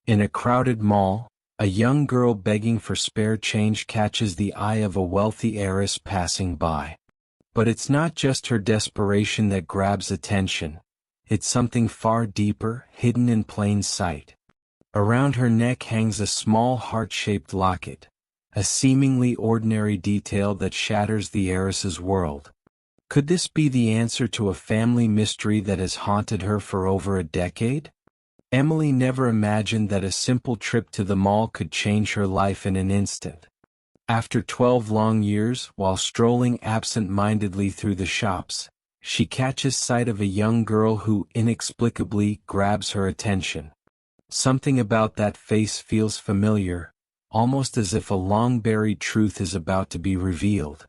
In a crowded mall, a young girl begging for spare change catches the eye of a wealthy heiress passing by. But it's not just her desperation that grabs attention. It's something far deeper, hidden in plain sight. Around her neck hangs a small heart-shaped locket, a seemingly ordinary detail that shatters the heiress's world. Could this be the answer to a family mystery that has haunted her for over a decade? Emily never imagined that a simple trip to the mall could change her life in an instant. After 12 long years, while strolling absent-mindedly through the shops, she catches sight of a young girl who inexplicably grabs her attention. Something about that face feels familiar, almost as if a long-buried truth is about to be revealed.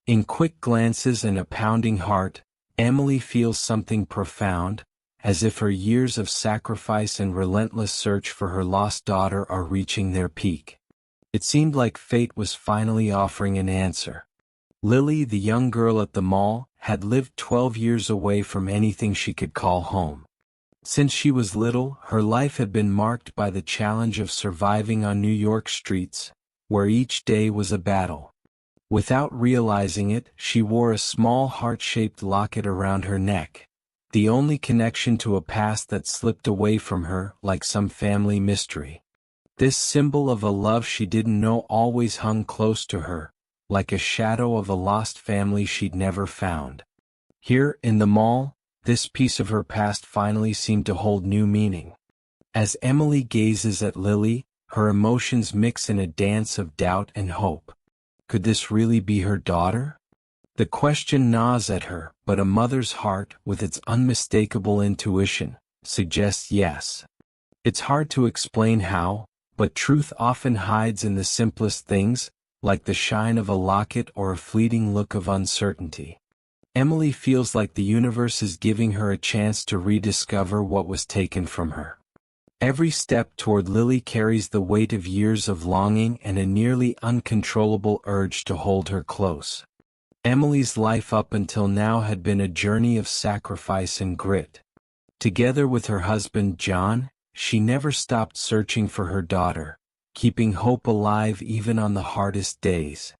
In quick glances and a pounding heart, Emily feels something profound, as if her years of sacrifice and relentless search for her lost daughter are reaching their peak. It seemed like fate was finally offering an answer. Lily, the young girl at the mall, had lived 12 years away from anything she could call home. Since she was little, her life had been marked by the challenge of surviving on New York streets, where each day was a battle. Without realizing it, she wore a small heart-shaped locket around her neck, the only connection to a past that slipped away from her like some family mystery. This symbol of a love she didn't know always hung close to her, like a shadow of a lost family she'd never found. Here, in the mall, this piece of her past finally seemed to hold new meaning. As Emily gazes at Lily, her emotions mix in a dance of doubt and hope. Could this really be her daughter? The question gnaws at her, but a mother's heart, with its unmistakable intuition, suggests yes. It's hard to explain how, but truth often hides in the simplest things, like the shine of a locket or a fleeting look of uncertainty. Emily feels like the universe is giving her a chance to rediscover what was taken from her. Every step toward Lily carries the weight of years of longing and a nearly uncontrollable urge to hold her close. Emily's life up until now had been a journey of sacrifice and grit. Together with her husband John, she never stopped searching for her daughter, keeping hope alive even on the hardest days.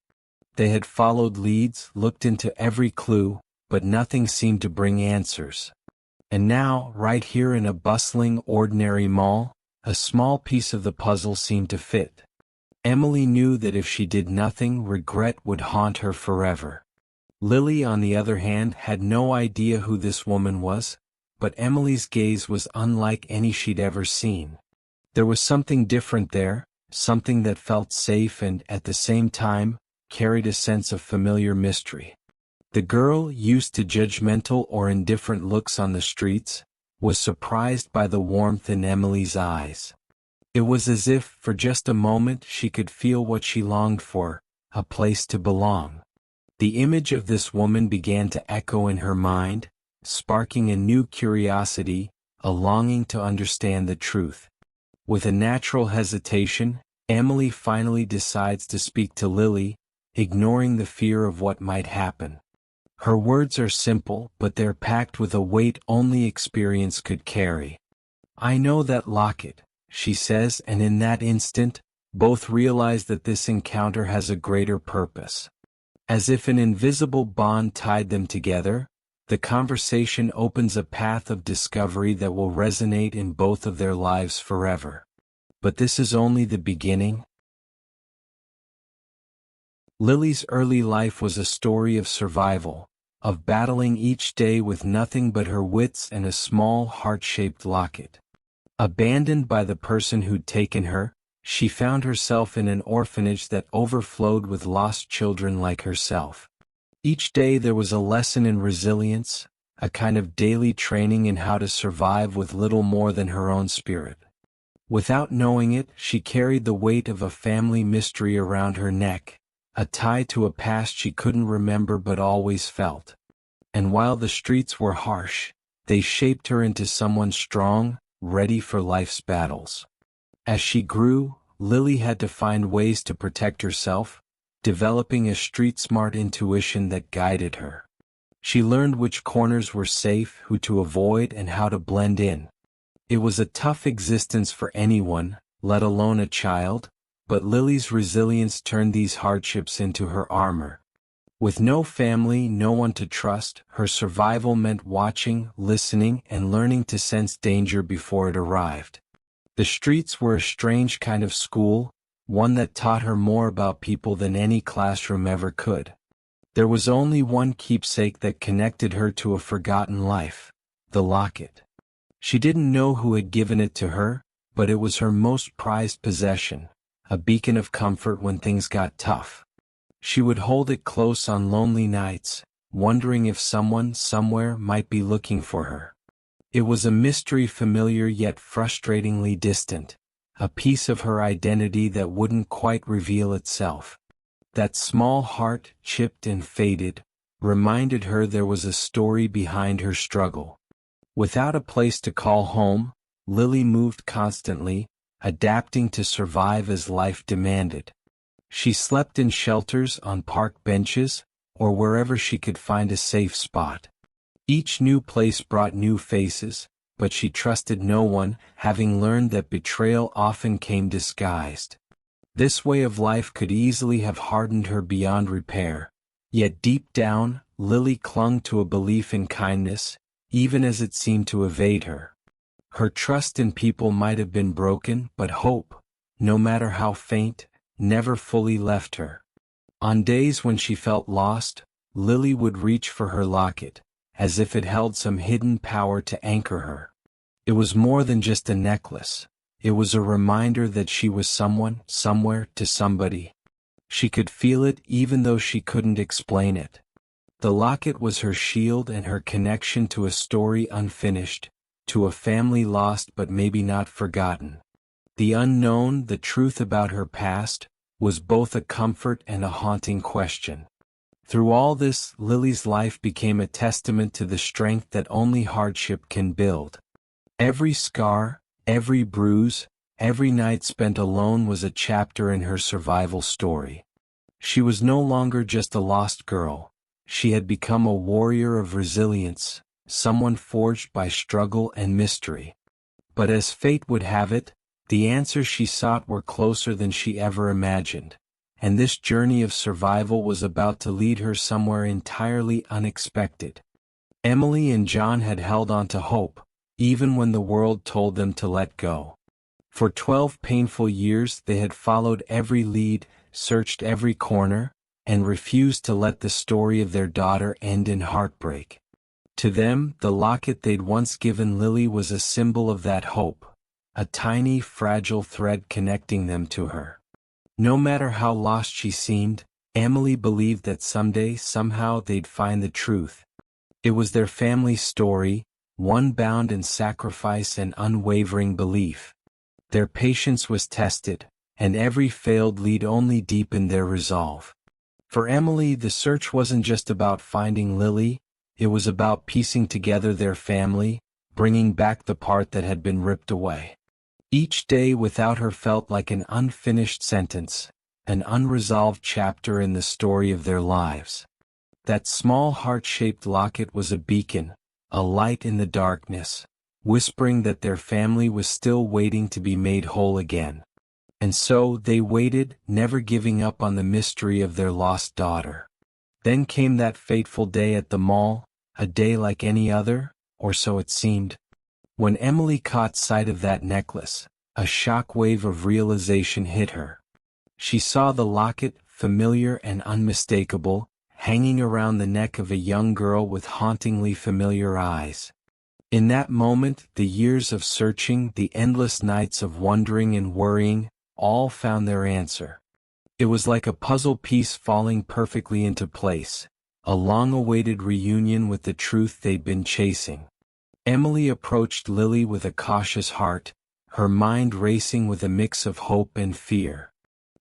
They had followed leads, looked into every clue, but nothing seemed to bring answers. And now, right here in a bustling, ordinary mall, a small piece of the puzzle seemed to fit. Emily knew that if she did nothing, regret would haunt her forever. Lily, on the other hand, had no idea who this woman was, but Emily's gaze was unlike any she'd ever seen. There was something different there, something that felt safe and, at the same time, carried a sense of familiar mystery. The girl, used to judgmental or indifferent looks on the streets, was surprised by the warmth in Emily's eyes. It was as if, for just a moment, she could feel what she longed for, a place to belong. The image of this woman began to echo in her mind, sparking a new curiosity, a longing to understand the truth. With a natural hesitation, Emily finally decides to speak to Lily, ignoring the fear of what might happen. Her words are simple, but they're packed with a weight only experience could carry. "I know that locket," she says, and in that instant, both realize that this encounter has a greater purpose. As if an invisible bond tied them together, the conversation opens a path of discovery that will resonate in both of their lives forever. But this is only the beginning. Lily's early life was a story of survival, of battling each day with nothing but her wits and a small heart-shaped locket. Abandoned by the person who'd taken her, she found herself in an orphanage that overflowed with lost children like herself. Each day there was a lesson in resilience, a kind of daily training in how to survive with little more than her own spirit. Without knowing it, she carried the weight of a family mystery around her neck, a tie to a past she couldn't remember but always felt. And while the streets were harsh, they shaped her into someone strong, ready for life's battles. As she grew, Lily had to find ways to protect herself, developing a street-smart intuition that guided her. She learned which corners were safe, who to avoid, and how to blend in. It was a tough existence for anyone, let alone a child, but Lily's resilience turned these hardships into her armor. With no family, no one to trust, her survival meant watching, listening, and learning to sense danger before it arrived. The streets were a strange kind of school, one that taught her more about people than any classroom ever could. There was only one keepsake that connected her to a forgotten life: the locket. She didn't know who had given it to her, but it was her most prized possession, a beacon of comfort when things got tough. She would hold it close on lonely nights, wondering if someone somewhere might be looking for her. It was a mystery, familiar yet frustratingly distant, a piece of her identity that wouldn't quite reveal itself. That small heart, chipped and faded, reminded her there was a story behind her struggle. Without a place to call home, Lily moved constantly, adapting to survive as life demanded. She slept in shelters, on park benches, or wherever she could find a safe spot. Each new place brought new faces, but she trusted no one, having learned that betrayal often came disguised. This way of life could easily have hardened her beyond repair, yet deep down, Lily clung to a belief in kindness, even as it seemed to evade her. Her trust in people might have been broken, but hope, no matter how faint, never fully left her. On days when she felt lost, Lily would reach for her locket, as if it held some hidden power to anchor her. It was more than just a necklace. It was a reminder that she was someone, somewhere, to somebody. She could feel it even though she couldn't explain it. The locket was her shield and her connection to a story unfinished, to a family lost but maybe not forgotten. The unknown, the truth about her past, was both a comfort and a haunting question. Through all this, Lily's life became a testament to the strength that only hardship can build. Every scar, every bruise, every night spent alone was a chapter in her survival story. She was no longer just a lost girl. She had become a warrior of resilience, someone forged by struggle and mystery. But as fate would have it, the answers she sought were closer than she ever imagined, and this journey of survival was about to lead her somewhere entirely unexpected. Emily and John had held on to hope, even when the world told them to let go. For 12 painful years they had followed every lead, searched every corner, and refused to let the story of their daughter end in heartbreak. To them, the locket they'd once given Lily was a symbol of that hope, a tiny, fragile thread connecting them to her. No matter how lost she seemed, Emily believed that someday, somehow, they'd find the truth. It was their family's story, one bound in sacrifice and unwavering belief. Their patience was tested, and every failed lead only deepened their resolve. For Emily, the search wasn't just about finding Lily, it was about piecing together their family, bringing back the part that had been ripped away. Each day without her felt like an unfinished sentence, an unresolved chapter in the story of their lives. That small heart-shaped locket was a beacon, a light in the darkness, whispering that their family was still waiting to be made whole again. And so they waited, never giving up on the mystery of their lost daughter. Then came that fateful day at the mall, a day like any other, or so it seemed. When Emily caught sight of that necklace, a shock wave of realization hit her. She saw the locket, familiar and unmistakable, hanging around the neck of a young girl with hauntingly familiar eyes. In that moment, the years of searching, the endless nights of wondering and worrying, all found their answer. It was like a puzzle piece falling perfectly into place, a long-awaited reunion with the truth they'd been chasing. Emily approached Lily with a cautious heart, her mind racing with a mix of hope and fear.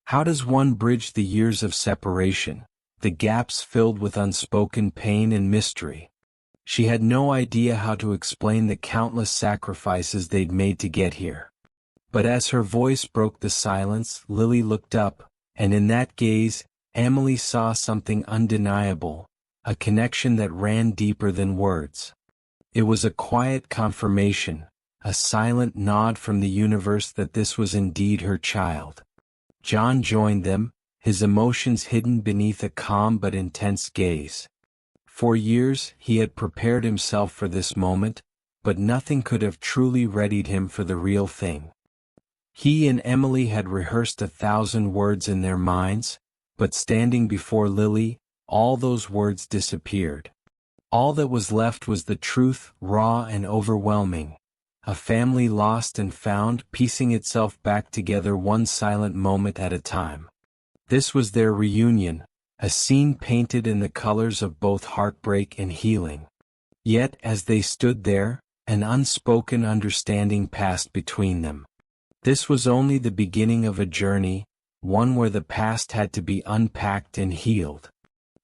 How does one bridge the years of separation, the gaps filled with unspoken pain and mystery? She had no idea how to explain the countless sacrifices they'd made to get here. But as her voice broke the silence, Lily looked up, and in that gaze, Emily saw something undeniable, a connection that ran deeper than words. It was a quiet confirmation, a silent nod from the universe that this was indeed her child. John joined them, his emotions hidden beneath a calm but intense gaze. For years he had prepared himself for this moment, but nothing could have truly readied him for the real thing. He and Emily had rehearsed 1,000 words in their minds, but standing before Lily, all those words disappeared. All that was left was the truth, raw and overwhelming. A family lost and found, piecing itself back together one silent moment at a time. This was their reunion, a scene painted in the colors of both heartbreak and healing. Yet, as they stood there, an unspoken understanding passed between them. This was only the beginning of a journey, one where the past had to be unpacked and healed.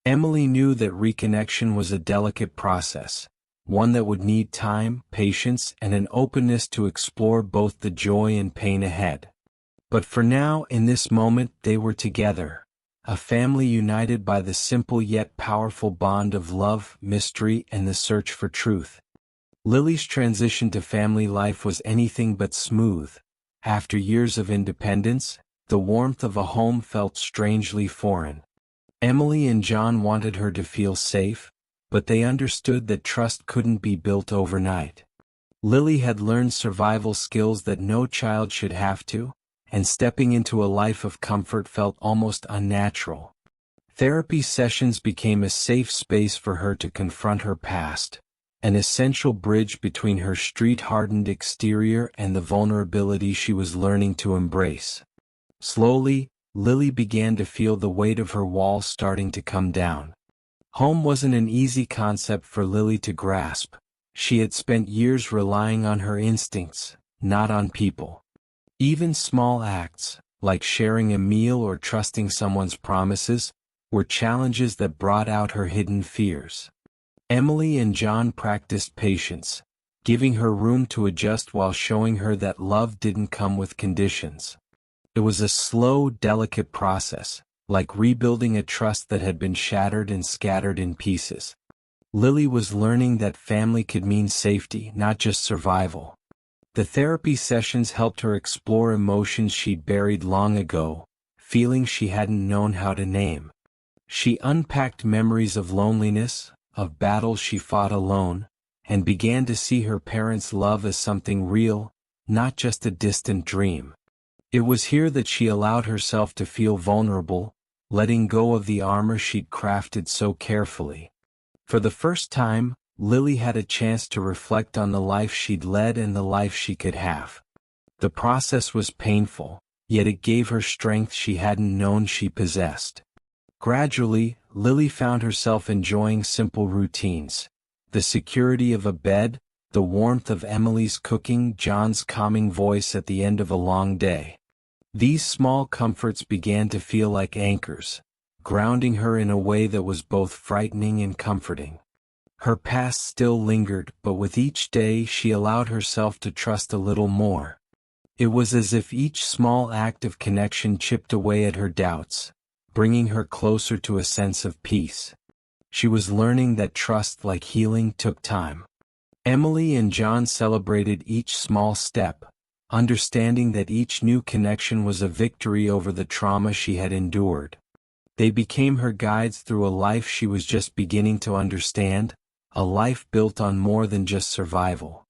Emily knew that reconnection was a delicate process, one that would need time, patience, and an openness to explore both the joy and pain ahead. But for now, in this moment, they were together, a family united by the simple yet powerful bond of love, mystery, and the search for truth. Lily's transition to family life was anything but smooth. After years of independence, the warmth of a home felt strangely foreign. Emily and John wanted her to feel safe, but they understood that trust couldn't be built overnight. Lily had learned survival skills that no child should have to, and stepping into a life of comfort felt almost unnatural. Therapy sessions became a safe space for her to confront her past, an essential bridge between her street-hardened exterior and the vulnerability she was learning to embrace. Slowly, Lily began to feel the weight of her walls starting to come down. Home wasn't an easy concept for Lily to grasp. She had spent years relying on her instincts, not on people. Even small acts, like sharing a meal or trusting someone's promises, were challenges that brought out her hidden fears. Emily and John practiced patience, giving her room to adjust while showing her that love didn't come with conditions. It was a slow, delicate process, like rebuilding a trust that had been shattered and scattered in pieces. Lily was learning that family could mean safety, not just survival. The therapy sessions helped her explore emotions she'd buried long ago, feelings she hadn't known how to name. She unpacked memories of loneliness, of battles she fought alone, and began to see her parents' love as something real, not just a distant dream. It was here that she allowed herself to feel vulnerable, letting go of the armor she'd crafted so carefully. For the first time, Lily had a chance to reflect on the life she'd led and the life she could have. The process was painful, yet it gave her strength she hadn't known she possessed. Gradually, Lily found herself enjoying simple routines: the security of a bed, the warmth of Emily's cooking, John's calming voice at the end of a long day. These small comforts began to feel like anchors, grounding her in a way that was both frightening and comforting. Her past still lingered, but with each day she allowed herself to trust a little more. It was as if each small act of connection chipped away at her doubts, bringing her closer to a sense of peace. She was learning that trust, like healing, took time. Emily and John celebrated each small step, understanding that each new connection was a victory over the trauma she had endured. They became her guides through a life she was just beginning to understand, a life built on more than just survival.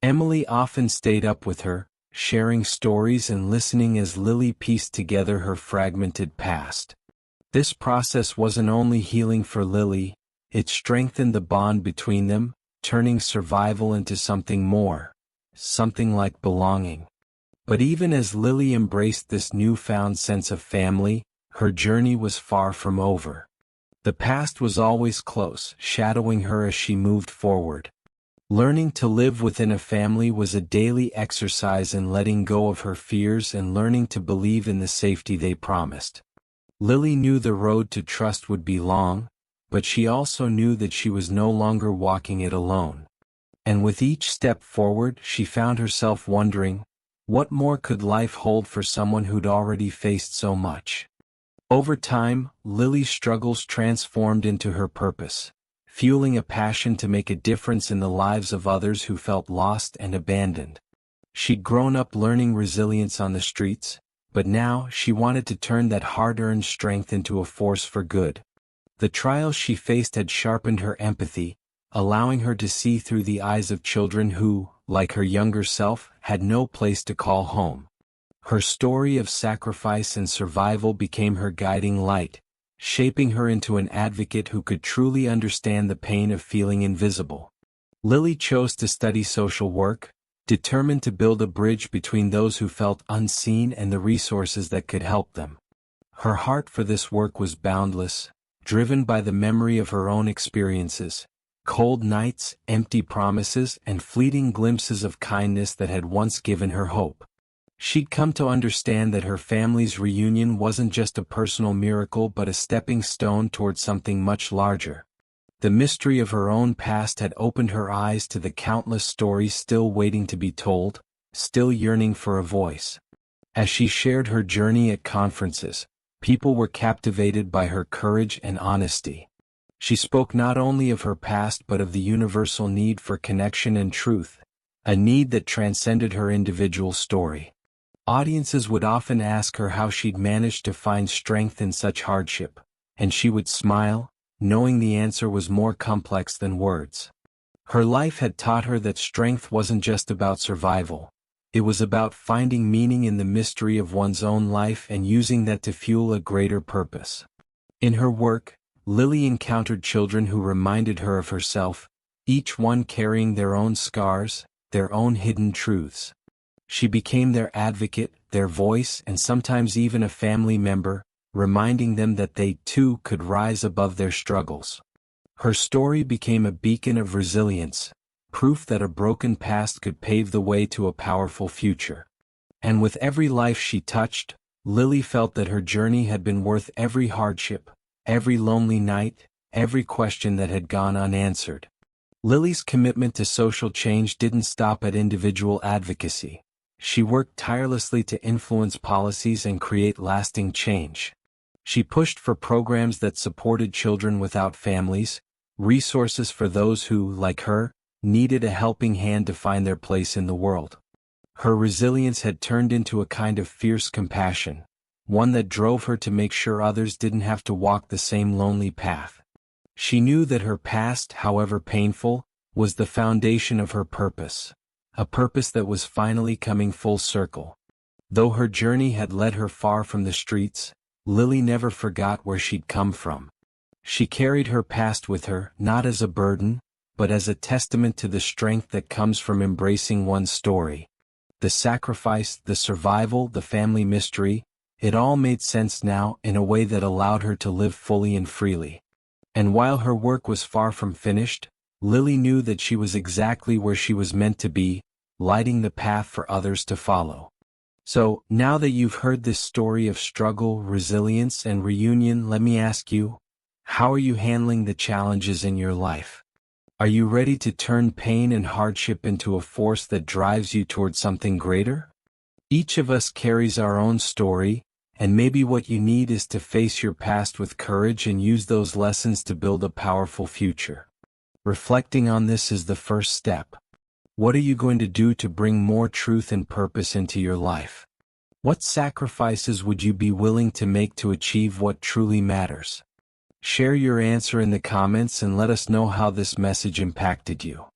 Emily often stayed up with her, sharing stories and listening as Lily pieced together her fragmented past. This process wasn't only healing for Lily, it strengthened the bond between them, turning survival into something more, something like belonging. But even as Lily embraced this newfound sense of family, her journey was far from over. The past was always close, shadowing her as she moved forward. Learning to live within a family was a daily exercise in letting go of her fears and learning to believe in the safety they promised. Lily knew the road to trust would be long, but she also knew that she was no longer walking it alone. And with each step forward, she found herself wondering, what more could life hold for someone who'd already faced so much? Over time, Lily's struggles transformed into her purpose, fueling a passion to make a difference in the lives of others who felt lost and abandoned. She'd grown up learning resilience on the streets, but now she wanted to turn that hard-earned strength into a force for good. The trials she faced had sharpened her empathy, allowing her to see through the eyes of children who, like her younger self, had no place to call home. Her story of sacrifice and survival became her guiding light, shaping her into an advocate who could truly understand the pain of feeling invisible. Lily chose to study social work, determined to build a bridge between those who felt unseen and the resources that could help them. Her heart for this work was boundless, driven by the memory of her own experiences, cold nights, empty promises, and fleeting glimpses of kindness that had once given her hope. She'd come to understand that her family's reunion wasn't just a personal miracle but a stepping stone toward something much larger. The mystery of her own past had opened her eyes to the countless stories still waiting to be told, still yearning for a voice. As she shared her journey at conferences, people were captivated by her courage and honesty. She spoke not only of her past but of the universal need for connection and truth, a need that transcended her individual story. Audiences would often ask her how she'd managed to find strength in such hardship, and she would smile, knowing the answer was more complex than words. Her life had taught her that strength wasn't just about survival. It was about finding meaning in the mystery of one's own life and using that to fuel a greater purpose. In her work, Lily encountered children who reminded her of herself, each one carrying their own scars, their own hidden truths. She became their advocate, their voice, and sometimes even a family member, reminding them that they too could rise above their struggles. Her story became a beacon of resilience, proof that a broken past could pave the way to a powerful future. And with every life she touched, Lily felt that her journey had been worth every hardship, every lonely night, every question that had gone unanswered. Lily's commitment to social change didn't stop at individual advocacy. She worked tirelessly to influence policies and create lasting change. She pushed for programs that supported children without families, resources for those who, like her, needed a helping hand to find their place in the world. Her resilience had turned into a kind of fierce compassion, one that drove her to make sure others didn't have to walk the same lonely path. She knew that her past, however painful, was the foundation of her purpose, a purpose that was finally coming full circle. Though her journey had led her far from the streets, Lily never forgot where she'd come from. She carried her past with her, not as a burden, but as a testament to the strength that comes from embracing one's story. The sacrifice, the survival, the family mystery, it all made sense now in a way that allowed her to live fully and freely. And while her work was far from finished, Lily knew that she was exactly where she was meant to be, lighting the path for others to follow. So, now that you've heard this story of struggle, resilience, and reunion, let me ask you, how are you handling the challenges in your life? Are you ready to turn pain and hardship into a force that drives you toward something greater? Each of us carries our own story, and maybe what you need is to face your past with courage and use those lessons to build a powerful future. Reflecting on this is the first step. What are you going to do to bring more truth and purpose into your life? What sacrifices would you be willing to make to achieve what truly matters? Share your answer in the comments and let us know how this message impacted you.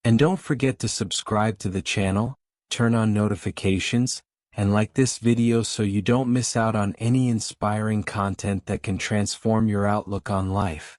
And don't forget to subscribe to the channel, turn on notifications, and like this video so you don't miss out on any inspiring content that can transform your outlook on life.